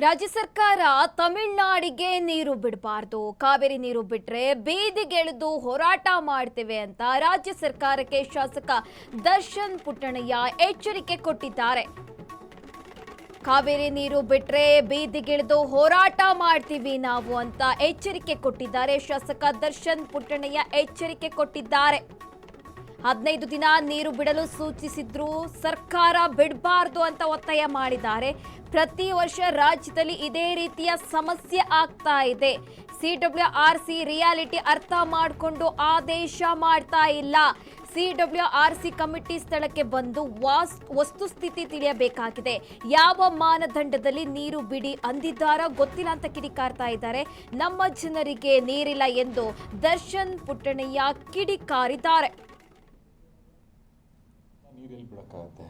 ರಾಜ್ಯ ಸರ್ಕಾರ ತಮಿಳುನಾಡಿಗೆ ನೀರು ಬಿಡಬಾರದು, ಕಾವೇರಿ ನೀರು ಬಿಟ್ರೆ ಬೀದಿಗೆಳೆದು ಹೋರಾಟ ಮಾಡ್ತೇವೆ ಅಂತ ರಾಜ್ಯ ಸರ್ಕಾರಕ್ಕೆ ಶಾಸಕ ದರ್ಶನ್ ಪುಟ್ಟಣಯ್ಯ ಎಚ್ಚರಿಕೆ ಕೊಟ್ಟಿದ್ದಾರೆ. ಕಾವೇರಿ ನೀರು ಬಿಟ್ರೆ ಬೀದಿಗೆಳೆದು ಹೋರಾಟ ಮಾಡ್ತೀವಿ ನಾವು ಅಂತ ಎಚ್ಚರಿಕೆ ಕೊಟ್ಟಿದ್ದಾರೆ. ಶಾಸಕ ದರ್ಶನ್ ಪುಟ್ಟಣಯ್ಯ ಎಚ್ಚರಿಕೆ ಕೊಟ್ಟಿದ್ದಾರೆ. 15 ದಿನ ನೀರು ಬಿಡಲು ಸೂಚಿಸಿದ್ರು, ಸರ್ಕಾರ ಬಿಡಬಾರದು ಅಂತ ಒತ್ತಾಯ ಮಾಡಿದ್ದಾರೆ. ಪ್ರತಿ ವರ್ಷ ರಾಜ್ಯದಲ್ಲಿ ಇದೇ ರೀತಿಯ ಸಮಸ್ಯೆ ಆಗ್ತಾ ಇದೆ. CWRC ರಿಯಾಲಿಟಿ ಅರ್ಥ ಮಾಡಿಕೊಂಡು ಆದೇಶ ಮಾಡ್ತಾ ಇಲ್ಲ. CWRC ಕಮಿಟಿ ಸ್ಥಳಕ್ಕೆ ಬಂದು ವಸ್ತುಸ್ಥಿತಿ ತಿಳಿಯಬೇಕಾಗಿದೆ. ಯಾವ ಮಾನದಂಡದಲ್ಲಿ ನೀರು ಬಿಡಿ ಅಂದಿದ್ದಾರ ಗೊತ್ತಿಲ್ಲ ಅಂತ ಕಿಡಿಕಾರ್ತಾ ಇದ್ದಾರೆ. ನಮ್ಮ ಜನರಿಗೆ ನೀರಿಲ್ಲ ಎಂದು ದರ್ಶನ್ ಪುಟ್ಟಣಯ್ಯ ಕಿಡಿಕಾರಿದ್ದಾರೆ. ನೀರಲ್ಲಿ ಬಿಡೋಕ್ಕಾಗತ್ತೆ.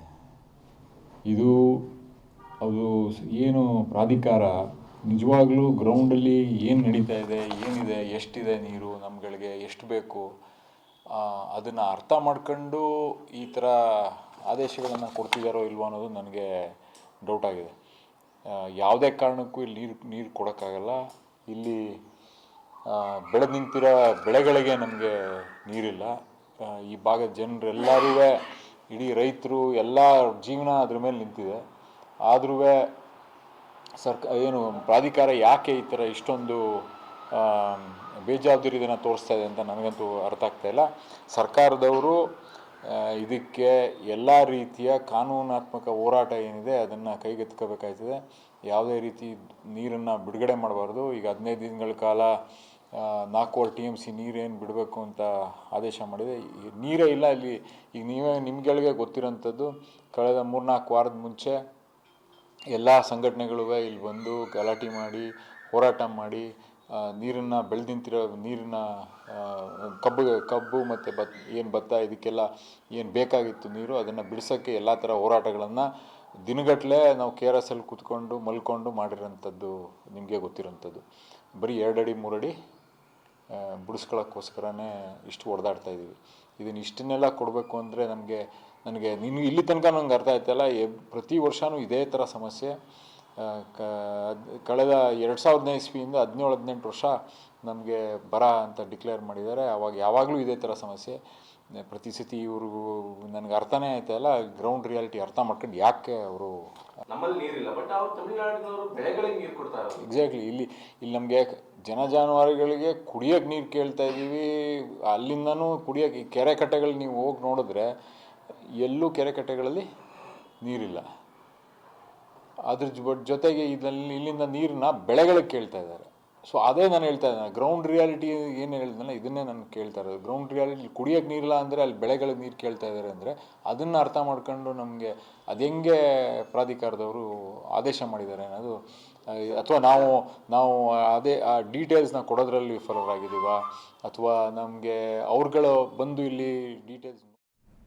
ಇದು ಅದು ಏನು ಪ್ರಾಧಿಕಾರ ನಿಜವಾಗ್ಲೂ ಗ್ರೌಂಡಲ್ಲಿ ಏನು ನಡೀತಾ ಇದೆ, ಏನಿದೆ, ಎಷ್ಟಿದೆ ನೀರು, ನಮ್ಗಳಿಗೆ ಎಷ್ಟು ಬೇಕು, ಅದನ್ನು ಅರ್ಥ ಮಾಡ್ಕೊಂಡು ಈ ಥರ ಆದೇಶಗಳನ್ನು ಕೊಡ್ತಿದ್ದಾರೋ ಇಲ್ವೋ ಅನ್ನೋದು ನನಗೆ ಡೌಟ್ ಆಗಿದೆ. ಯಾವುದೇ ಕಾರಣಕ್ಕೂ ಇಲ್ಲಿ ನೀರು ಕೊಡೋಕ್ಕಾಗಲ್ಲ. ಇಲ್ಲಿ ಬೆಳೆದು ನಿಂತಿರೋ ಬೆಳೆಗಳಿಗೆ ನಮಗೆ ನೀರಿಲ್ಲ. ಈ ಭಾಗದ ಜನರೆಲ್ಲರೂ, ಇಡೀ ರೈತರು ಎಲ್ಲ ಜೀವನ ಅದ್ರ ಮೇಲೆ ನಿಂತಿದೆ. ಆದ್ರೂ ಏನು ಪ್ರಾಧಿಕಾರ ಯಾಕೆ ಈ ಥರ ಇಷ್ಟೊಂದು ಬೇಜವಾಬ್ದಾರಿಯನ್ನು ತೋರಿಸ್ತಾ ಇದೆ ಅಂತ ನನಗಂತೂ ಅರ್ಥ ಆಗ್ತಾ ಇಲ್ಲ. ಸರ್ಕಾರದವರು ಇದಕ್ಕೆ ಎಲ್ಲ ರೀತಿಯ ಕಾನೂನಾತ್ಮಕ ಹೋರಾಟ ಏನಿದೆ ಅದನ್ನು ಕೈಗೆತ್ತಿಕೋಬೇಕಾಗ್ತದೆ. ಯಾವುದೇ ರೀತಿ ನೀರನ್ನು ಬಿಡುಗಡೆ ಮಾಡಬಾರ್ದು. ಈಗ 15 ದಿನಗಳ ಕಾಲ 4 TMC ನೀರೇನು ಬಿಡಬೇಕು ಅಂತ ಆದೇಶ ಮಾಡಿದೆ. ನೀರೇ ಇಲ್ಲ ಇಲ್ಲಿ. ಈಗ ನಿಮ್ಗಳಿಗೆ ಗೊತ್ತಿರೋಂಥದ್ದು, ಕಳೆದ 3-4 ವಾರದ ಮುಂಚೆ ಎಲ್ಲ ಸಂಘಟನೆಗಳು ಇಲ್ಲಿ ಬಂದು ಗಲಾಟೆ ಮಾಡಿ ಹೋರಾಟ ಮಾಡಿ ನೀರನ್ನು ಬೆಳೆದಿಂತಿರೋ ನೀರಿನ ಕಬ್ಬು ಮತ್ತು ಭತ್ತ ಇದಕ್ಕೆಲ್ಲ ಏನು ಬೇಕಾಗಿತ್ತು ನೀರು, ಅದನ್ನು ಬಿಡಿಸೋಕ್ಕೆ ಎಲ್ಲ ಥರ ಹೋರಾಟಗಳನ್ನು ದಿನಗಟ್ಟಲೆ ನಾವು KRS ಅಲ್ಲಿ ಕೂತ್ಕೊಂಡು ಮಲ್ಕೊಂಡು ಮಾಡಿರೋಂಥದ್ದು ನಿಮಗೆ ಗೊತ್ತಿರೋಂಥದ್ದು. ಬರೀ 2 ಅಡಿ 3 ಅಡಿ ಬಿಡಿಸ್ಕೊಳ್ಳೋಕ್ಕೋಸ್ಕರನೇ ಇಷ್ಟು ಹೊಡೆದಾಡ್ತಾ ಇದ್ದೀವಿ. ಇದನ್ನು ಇಷ್ಟನ್ನೆಲ್ಲ ಕೊಡಬೇಕು ಅಂದರೆ ನನಗೆ ಇಲ್ಲಿ ತನಕ ನಂಗೆ ಅರ್ಥ ಆಯ್ತಲ್ಲ. ಪ್ರತಿ ವರ್ಷವೂ ಇದೇ ಥರ ಸಮಸ್ಯೆ. ಕಳೆದ 2015 ಇಸ್ವಿಯಿಂದ 17-18 ವರ್ಷ ನಮಗೆ ಬರ ಅಂತ ಡಿಕ್ಲೇರ್ ಮಾಡಿದ್ದಾರೆ. ಯಾವಾಗಲೂ ಇದೇ ಥರ ಸಮಸ್ಯೆ. ಪ್ರತಿ ಸತಿ ಇವ್ರಿಗೂ ನನಗೆ ಅರ್ಥನೇ ಆಯ್ತಾಯಿಲ್ಲ. ಗ್ರೌಂಡ್ ರಿಯಾಲಿಟಿ ಅರ್ಥ ಮಾಡ್ಕೊಂಡು ಯಾಕೆ ಅವರು ನಮ್ಮಲ್ಲಿ ನೀರಿಲ್ಲ, ಬಟ್ ಅವ್ರು ತಮಿಳುನಾಡಿನವರು ಬೆಳೆಗಳಿಗೆ ನೀರು ಕೊಡ್ತಾರೆ. ಎಕ್ಸಾಕ್ಟ್ಲಿ. ಇಲ್ಲಿ ನಮಗೆ ಜಾನುವಾರುಗಳಿಗೆ ಕುಡಿಯೋಕ್ಕೆ ನೀರು ಕೇಳ್ತಾ ಇದ್ದೀವಿ. ಅಲ್ಲಿಂದನೂ ಕುಡಿಯೋಕ್ಕೆ ಕೆರೆ ಕಟ್ಟೆಗಳು ನೀವು ಹೋಗಿ ನೋಡಿದ್ರೆ ಎಲ್ಲೂ ಕೆರೆ ಕಟ್ಟೆಗಳಲ್ಲಿ ನೀರಿಲ್ಲ. ಅದ್ರ ಜೊತೆಗೆ ಇಲ್ಲಿಂದ ನೀರನ್ನ ಬೆಳೆಗಳಿಗೆ ಕೇಳ್ತಾ ಇದ್ದಾರೆ. ಸೊ ಅದೇ ನಾನು ಹೇಳ್ತಾ ಇದ್ದೇನೆ, ಗ್ರೌಂಡ್ ರಿಯಾಲಿಟಿ ಏನು ಹೇಳಿದ್ನಲ್ಲ ಇದನ್ನೇ ನಾನು ಕೇಳ್ತಾ ಇರೋದು. ಗ್ರೌಂಡ್ ರಿಯಾಲಿಟಿ ಕುಡಿಯೋಕ್ಕೆ ನೀರಿಲ್ಲ ಅಂದರೆ ಅಲ್ಲಿ ಬೆಳೆಗಳಿಗೆ ನೀರು ಕೇಳ್ತಾ ಇದ್ದಾರೆ ಅಂದರೆ ಅದನ್ನು ಅರ್ಥ ಮಾಡ್ಕೊಂಡು ನಮಗೆ ಅದು ಹೆಂಗೆ ಪ್ರಾಧಿಕಾರದವರು ಆದೇಶ ಮಾಡಿದ್ದಾರೆ ಅನ್ನೋದು, ಅಥವಾ ನಾವು ಅದೇ ಆ ಡೀಟೇಲ್ಸ್ನ ಕೊಡೋದ್ರಲ್ಲಿ ವಿಫಲರಾಗಿದ್ದೀವಾ, ಅಥವಾ ನಮಗೆ ಅವ್ರುಗಳು ಬಂದು ಇಲ್ಲಿ ಡೀಟೇಲ್ಸ್